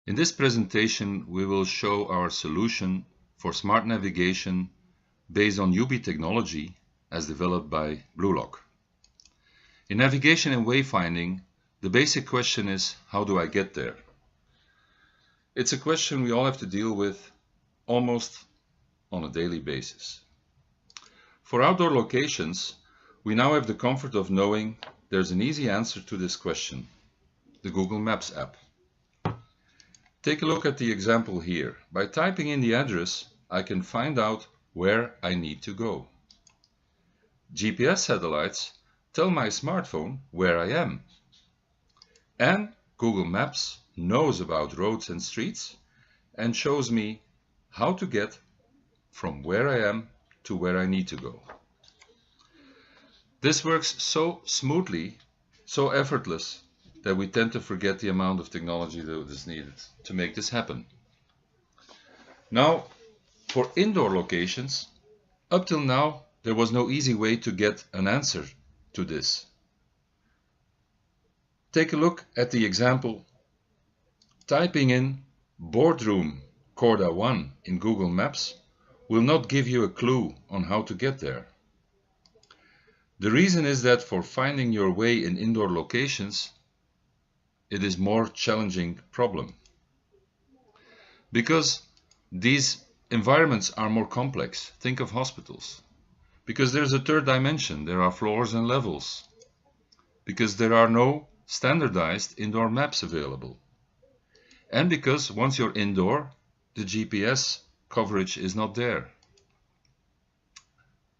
In this presentation, we will show our solution for smart navigation based on YooBee technology as developed by BlueLock. In navigation and wayfinding, the basic question is, how do I get there? It's a question we all have to deal with almost on a daily basis. For outdoor locations, we now have the comfort of knowing there's an easy answer to this question, the Google Maps app. Take a look at the example here. By typing in the address, I can find out where I need to go. GPS satellites tell my smartphone where I am. And Google Maps knows about roads and streets and shows me how to get from where I am to where I need to go. This works so smoothly, so effortless, that we tend to forget the amount of technology that is needed to make this happen. Now, for indoor locations, up till now, there was no easy way to get an answer to this. Take a look at the example. Typing in boardroom Corda 1 in Google Maps will not give you a clue on how to get there. The reason is that for finding your way in indoor locations, it is a more challenging problem. Because these environments are more complex. Think of hospitals. Because there's a third dimension, there are floors and levels. Because there are no standardized indoor maps available. And because once you're indoor, the GPS coverage is not there.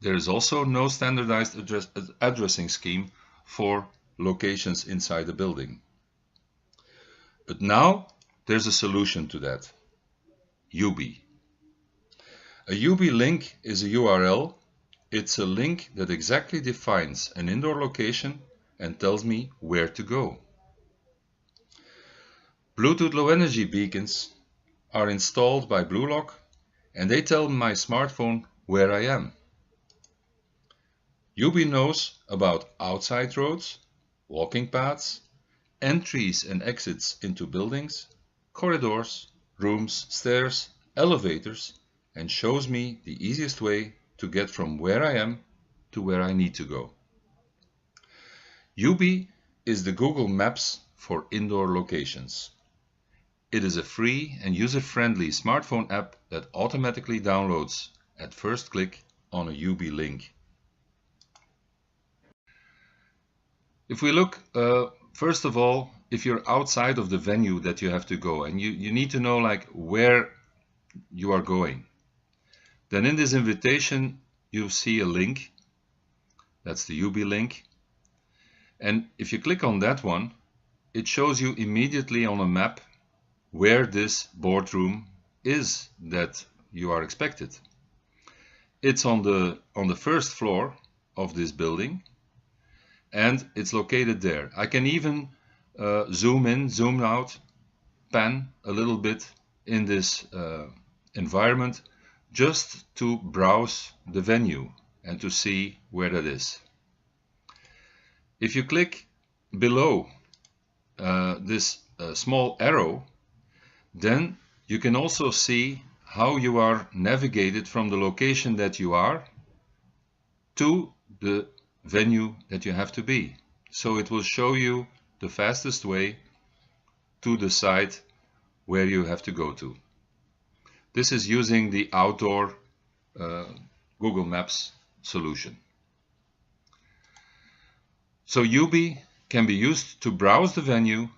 There is also no standardized addressing scheme for locations inside the building. But now there's a solution to that. YooBee. A YooBee link is a URL. It's a link that exactly defines an indoor location and tells me where to go. Bluetooth low energy beacons are installed by BlueLock and they tell my smartphone where I am. YooBee knows about outside roads, walking paths, entries and exits into buildings, corridors, rooms, stairs, elevators, and shows me the easiest way to get from where I am to where I need to go. YooBee is the Google Maps for indoor locations. It is a free and user-friendly smartphone app that automatically downloads at first click on a YooBee link. If we look, first of all, if you're outside of the venue that you have to go and you need to know like where you are going, then in this invitation you see a link. That's the YooBee link. And if you click on that one, it shows you immediately on a map where this boardroom is that you are expected. It's on the first floor of this building and it's located there. I can even zoom in, zoom out, pan a little bit in this environment just to browse the venue and to see where that is. If you click below this small arrow, then you can also see how you are navigated from the location that you are to the venue that you have to be. So it will show you the fastest way to the site where you have to go to. This is using the outdoor Google Maps solution. So YooBee can be used to browse the venue,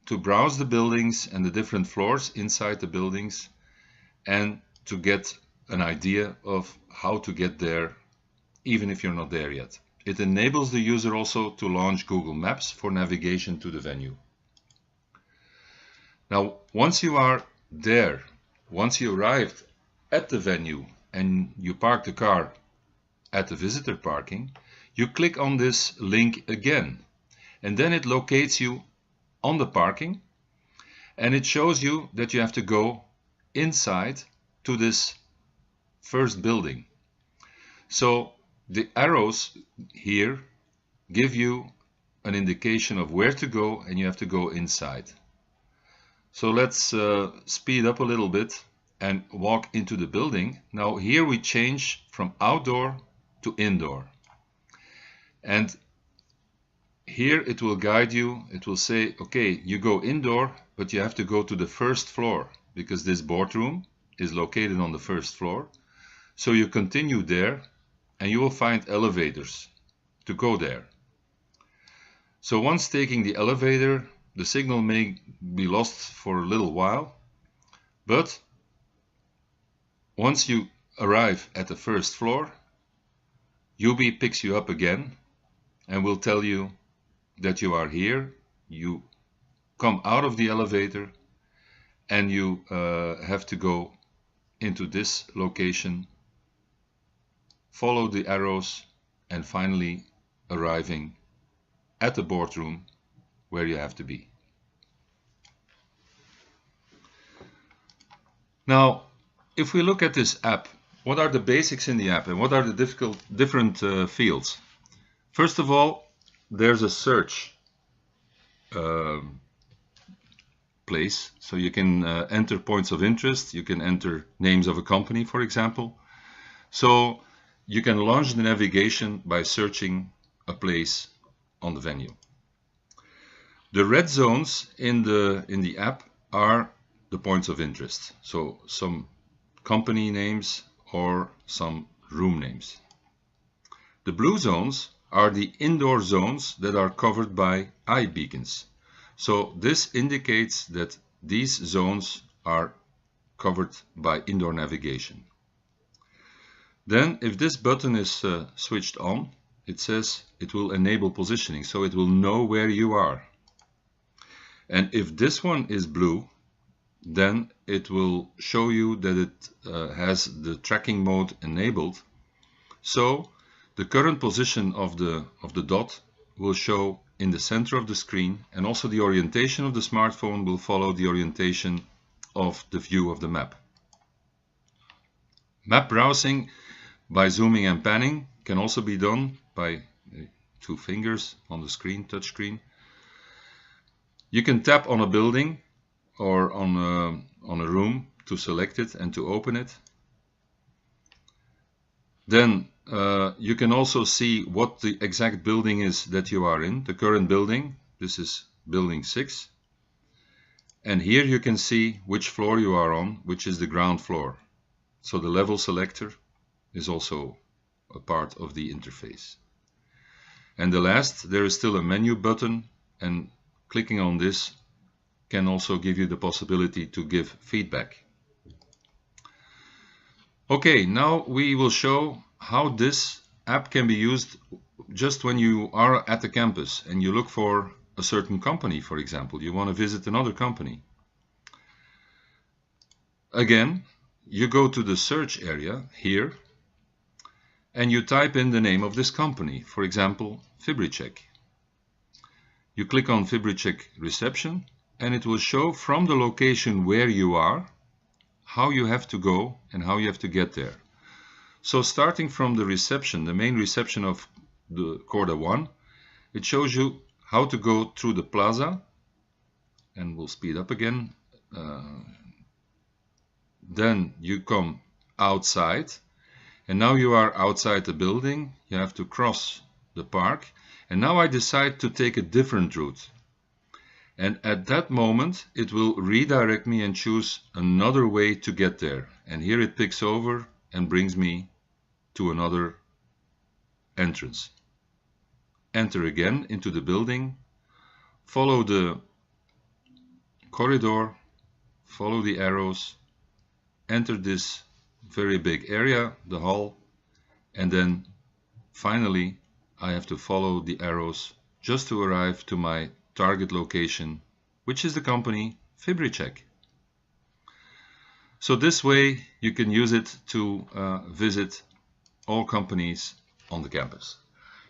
to browse the buildings and the different floors inside the buildings, and to get an idea of how to get there even if you're not there yet. It enables the user also to launch Google Maps for navigation to the venue. Now, once you are there, once you arrived at the venue and you park the car at the visitor parking, you click on this link again, and then it locates you on the parking and it shows you that you have to go inside to this first building. So the arrows here give you an indication of where to go and you have to go inside. So let's speed up a little bit and walk into the building. Now here we change from outdoor to indoor. And here it will guide you. It will say, okay, you go indoor, but you have to go to the first floor because this boardroom is located on the first floor. So you continue there and you will find elevators to go there. So once taking the elevator, the signal may be lost for a little while, but once you arrive at the first floor, YooBee picks you up again and will tell you that you are here. You come out of the elevator and you have to go into this location, follow the arrows, and finally arriving at the boardroom where you have to be. Now, if we look at this app, what are the basics in the app and what are the different fields? First of all, there's a search place, so you can enter points of interest, you can enter names of a company, for example. So you can launch the navigation by searching a place on the venue. The red zones in the app are the points of interest, so some company names or some room names. The blue zones are the indoor zones that are covered by eye beacons. So this indicates that these zones are covered by indoor navigation. Then if this button is switched on, it says it will enable positioning, so it will know where you are. And if this one is blue, then it will show you that it has the tracking mode enabled. So the current position of the dot will show in the center of the screen, and also the orientation of the smartphone will follow the orientation of the view of the map. Map browsing by zooming and panning can also be done by 2 fingers on the screen, touch screen. You can tap on a building or on a room to select it and to open it. Then you can also see what the exact building is that you are in, the current building. This is building 6. And here you can see which floor you are on, which is the ground floor. So the level selector is also a part of the interface. And the last, there is still a menu button, and clicking on this can also give you the possibility to give feedback. Okay, now we will show how this app can be used just when you are at the campus and you look for a certain company, for example. You want to visit another company. Again, you go to the search area here and you type in the name of this company, for example, FibriCheck. You click on FibriCheck reception and it will show from the location where you are how you have to go and how you have to get there. So starting from the reception, the main reception of the Corda 1, it shows you how to go through the plaza, and we'll speed up again. Then you come outside, and now you are outside the building. You have to cross the park, and now I decide to take a different route. And at that moment it will redirect me and choose another way to get there. And here it picks over and brings me to another entrance. Enter again into the building, follow the corridor, follow the arrows, enter this very big area, the hall, and then finally I have to follow the arrows just to arrive to my target location, which is the company FibriCheck. So this way you can use it to visit all companies on the campus.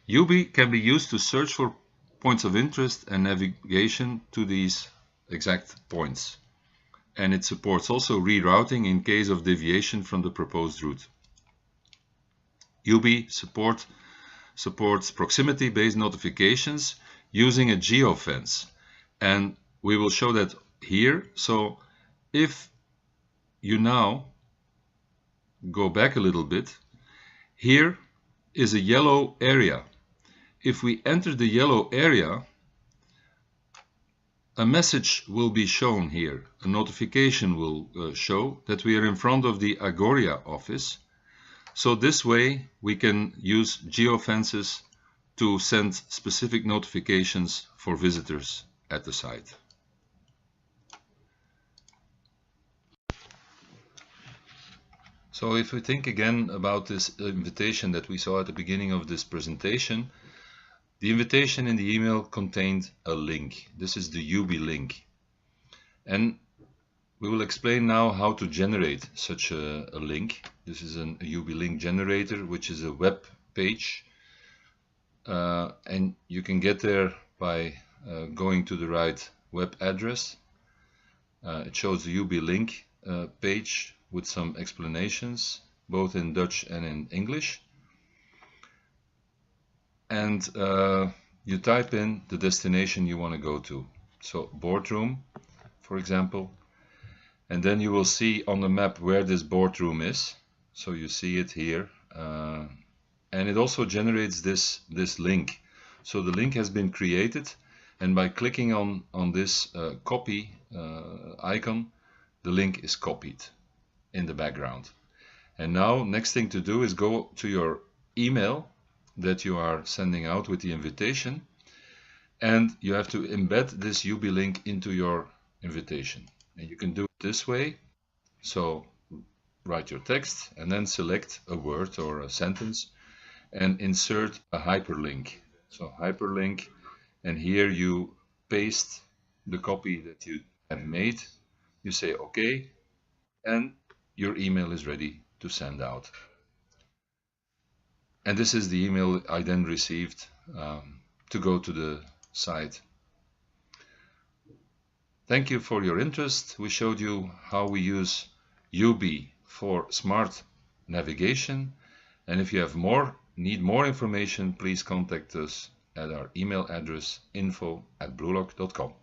YooBee can be used to search for points of interest and navigation to these exact points. And it supports also rerouting in case of deviation from the proposed route. YooBee supports proximity-based notifications using a geofence, and we will show that here. So if you now go back a little bit, here is a yellow area. If we enter the yellow area, a message will be shown here. A notification will show that we are in front of the Agoria office. So this way we can use geofences to send specific notifications for visitors at the site. So if we think again about this invitation that we saw at the beginning of this presentation, the invitation in the email contained a link. This is the YooBee link. And we will explain now how to generate such a link. This is a YooBee link generator, which is a web page. And you can get there by going to the right web address. It shows the YooBee link page with some explanations, both in Dutch and in English. And you type in the destination you want to go to. So boardroom, for example. And then you will see on the map where this boardroom is. So you see it here. And it also generates this link. So the link has been created, and by clicking on this copy icon, the link is copied in the background. And now next thing to do is go to your email that you are sending out with the invitation, and you have to embed this YooBee link into your invitation. And you can do it this way. So write your text and then select a word or a sentence and insert a hyperlink. So hyperlink, and here you paste the copy that you have made. You say OK, and your email is ready to send out. And this is the email I then received to go to the site. Thank you for your interest. We showed you how we use YooBee for smart navigation. And if you have need more information, please contact us at our email address info@bluelock.com.